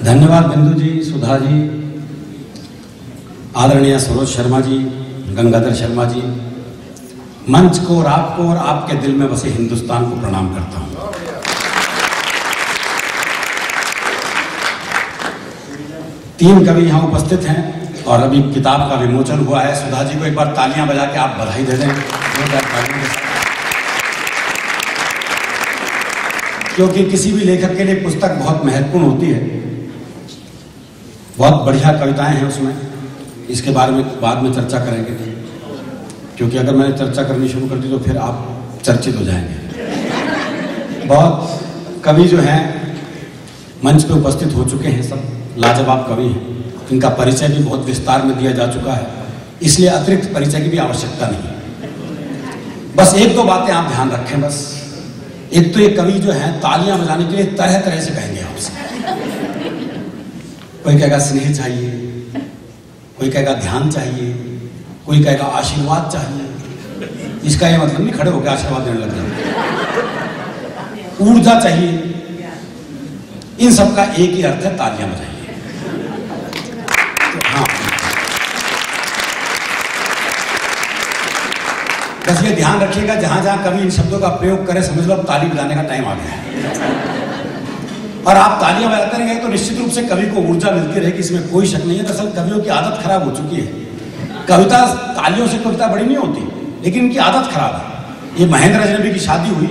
धन्यवाद बिंदु जी, सुधा जी, आदरणीय सरोज शर्मा जी, गंगाधर शर्मा जी। मंच को और आपको और आपके दिल में बसे हिंदुस्तान को प्रणाम करता हूं। तीन कवि यहां उपस्थित हैं और अभी किताब का विमोचन हुआ है। सुधा जी को एक बार तालियां बजा के आप बधाई दे दें, क्योंकि किसी भी लेखक के लिए पुस्तक बहुत महत्वपूर्ण होती है। बहुत बढ़िया कविताएं हैं उसमें, इसके बारे में बाद में चर्चा करेंगे, क्योंकि अगर मैंने चर्चा करनी शुरू कर दी तो फिर आप चर्चित हो जाएंगे। बहुत कवि जो हैं मंच पे उपस्थित हो चुके हैं, सब लाजवाब कवि हैं। इनका परिचय भी बहुत विस्तार में दिया जा चुका है, इसलिए अतिरिक्त परिचय की भी आवश्यकता नहीं। बस एक दो बातें आप ध्यान रखें। बस एक तो ये कवि जो है तालियां बजाने के लिए तरह तरह से कहेंगे आपसे। कोई कहेगा स्नेह चाहिए, कोई कहेगा ध्यान चाहिए, कोई कहेगा आशीर्वाद चाहिए। इसका ये मतलब नहीं खड़े होकर आशीर्वाद देने लग जाए। ऊर्जा चाहिए, इन सब का एक ही अर्थ है, तालियां बजाइए। तो हाँ, बस ये ध्यान रखिएगा, जहां जहां कभी इन शब्दों का प्रयोग करें समझ लो अब ताली बजाने का टाइम आ गया है। और आप तालियां बजाते रहेंगे तो निश्चित रूप से कवि को ऊर्जा मिलती रहेगी, इसमें कोई शक नहीं है। दरअसल कवियों की आदत खराब हो चुकी है। कविता तालियों से कविता बड़ी नहीं होती, लेकिन इनकी आदत खराब है। ये महेंद्र अजनबी की शादी हुई,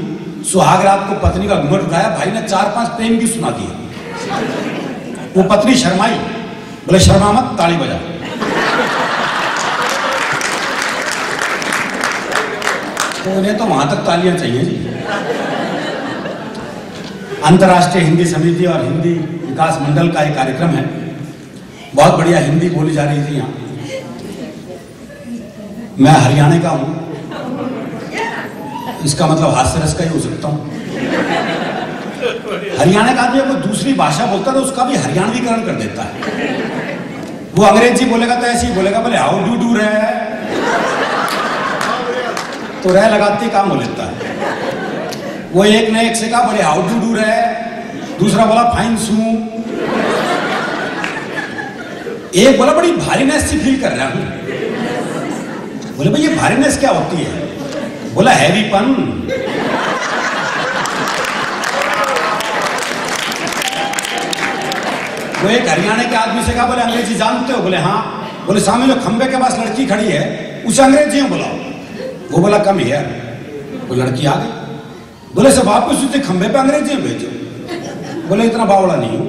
सुहाग रात को पत्नी का घूंघट उठाया, भाई ने 4-5 प्रेम गीत सुना दिए। वो पत्नी शर्माई, बोले शर्मा मत, ताली बजा। तो उन्हें तो वहां तक तालियां चाहिए जी। अंतर्राष्ट्रीय हिंदी समिति और हिंदी विकास मंडल का एक कार्यक्रम है, बहुत बढ़िया हिंदी बोली जा रही थी यहाँ। मैं हरियाणा का हूं, इसका मतलब हास्य रस का ही हो सकता हूं। हरियाणा का आदमी कोई दूसरी भाषा बोलता है तो उसका भी हरियाणवीकरण कर देता है। वो अंग्रेजी बोलेगा तो ऐसे ही बोलेगा, बोले हाउ डू डू रहे, तो रह लगाते ही काम हो लेता है। वो एक ने एक से कहा, बोले हाउ डू डू रहे, दूसरा बोला फाइन सू, एक बोला बड़ी भारीनेस सी फील कर रहा हूं। बोले भाई ये भारीनेस क्या होती है? बोला हैवीपन। वो एक हरियाणा के आदमी से कहा, बोले अंग्रेजी जानते हो? बोले हाँ। बोले सामने जो खंबे के पास लड़की खड़ी है उसे अंग्रेजी में बुलाओ। वो बोला कम हियर। वो लड़की आ गई, बोले सब वापस उसे खंबे पे अंग्रेजी में भेजो। बोले इतना बावड़ा नहीं हूं,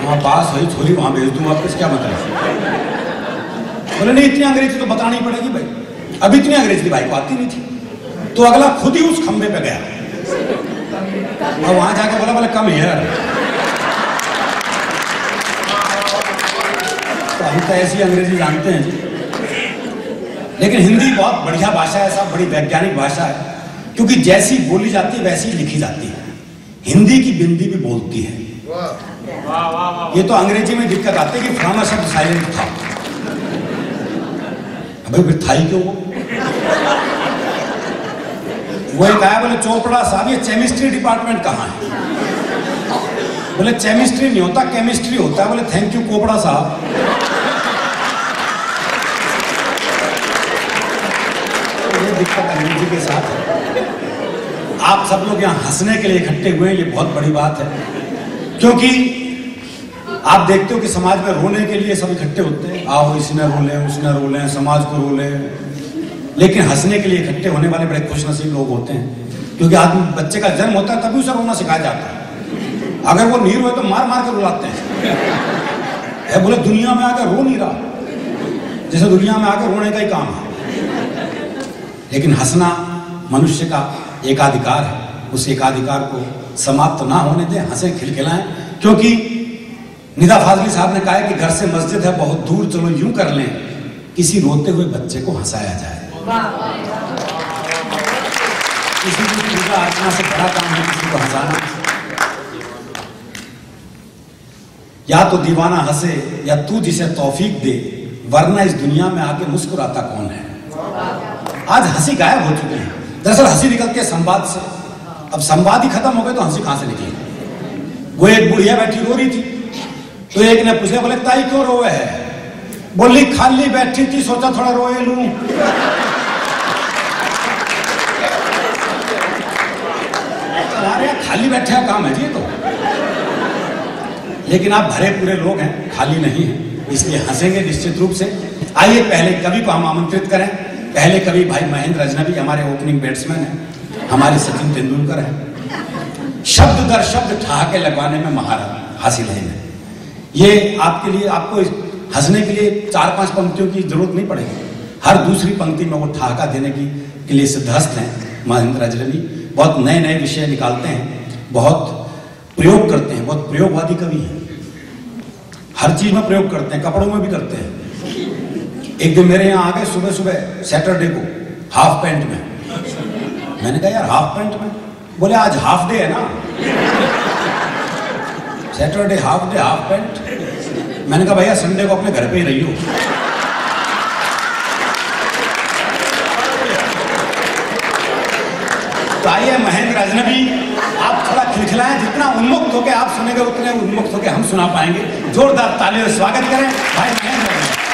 वहां पास हुई छोरी वहां भेज दूं वापस, क्या मतलब? बोले नहीं इतनी अंग्रेजी तो बतानी पड़ेगी भाई। अब इतनी अंग्रेजी भाई को आती नहीं थी, तो अगला खुद ही उस खंबे पे गया और वहां जाके बोला, बोले कम हियर। तो हम तो ऐसी अंग्रेजी जानते हैं जी। लेकिन हिंदी बहुत बढ़िया भाषा है साहब, बड़ी वैज्ञानिक भाषा है, क्योंकि जैसी बोली जाती है वैसी लिखी जाती है। हिंदी की बिंदी भी बोलती है। ये तो अंग्रेजी में दिक्कत आती है कि फलाना शब्द साइलेंट था। अबे फिर था ही क्यों? वो एक आया, बोले चोपड़ा साहब ये केमिस्ट्री डिपार्टमेंट कहाँ है? बोले केमिस्ट्री नहीं होता, केमिस्ट्री होता है। बोले थैंक यू कोपड़ा साहब। ये दिक्कत अंग्रेजी के साथ। आप सब लोग यहाँ हंसने के लिए इकट्ठे हुए हैं, ये बहुत बड़ी बात है, क्योंकि आप देखते हो कि समाज में रोने के लिए सब इकट्ठे होते हैं। आओ इसने रोले, उसने रोले, समाज को रोले। लेकिन हंसने के लिए इकट्ठे होने वाले बड़े खुशनसीब लोग होते हैं, क्योंकि आदमी बच्चे का जन्म होता है तभी उसे रोना सिखाया जाता है। अगर वो नहीं रोए तो मार मार के रुलाते हैं। बोले दुनिया में आकर रो नहीं रहा, जैसे दुनिया में आकर रोने का ही काम है। लेकिन हंसना मनुष्य का एकाधिकार है, उस एकाधिकार को समाप्त ना होने दें, हंसे खिलखिलाएं। क्योंकि निदा फाजली साहब ने कहा है कि घर से मस्जिद है बहुत दूर, चलो यूं कर लें किसी रोते हुए बच्चे को हंसाया जाए। किसी की पूजा अर्चना से बड़ा काम है किसी को हंसाना। या तो दीवाना हंसे या तू जिसे तौफीक दे, वरना इस दुनिया में आके मुस्कुराता कौन है। आज हंसी गायब हो चुकी है। दरअसल हंसी निकलती है संवाद से। अब संवाद ही खत्म हो गए तो हंसी कहां से निकलेगी? वो एक बुढ़िया बैठी रो रही थी, तो एक ने पूछा, बोले ताई क्यों रोए है? बोली खाली बैठी थी, सोचा थोड़ा रोए लूं। अरे खाली बैठे का काम है जी तो। लेकिन आप भरे पूरे लोग हैं, खाली नहीं है, इसलिए हंसेंगे निश्चित रूप से। आइए पहले कवि को हम आमंत्रित करें। पहले कवि भाई महेंद्र अजनबी हमारे ओपनिंग बैट्समैन हैं, हमारे सचिन तेंदुलकर हैं। शब्द दर शब्द ठहाके लगवाने में महारत हासिल है। ये आपके लिए, आपको हंसने के लिए 4-5 पंक्तियों की जरूरत नहीं पड़ेगी। हर दूसरी पंक्ति में वो ठहाका देने के लिए सिद्धहस्त हैं महेंद्र अजनबी। बहुत नए नए विषय निकालते हैं, बहुत प्रयोग करते हैं, बहुत प्रयोगवादी कवि हैं। हर चीज में प्रयोग करते हैं, कपड़ों में भी करते हैं। एक दिन मेरे यहाँ आ गए सुबह सुबह सैटरडे को हाफ पैंट में। मैंने कहा यार हाफ पैंट में? बोले आज हाफ डे है ना, Saturday half day, half pant. मैंने कहा भैया संडे को अपने घर पे ही रही हो। तो आइए महेंद्र अजनबी, आप थोड़ा खिलखिलाएं, जितना उन्मुक्त होकर आप सुनेंगे उतने उन्मुक्त होकर हम सुना पाएंगे। जोरदार ताली से स्वागत करें भाई महेंद्र अजनबी।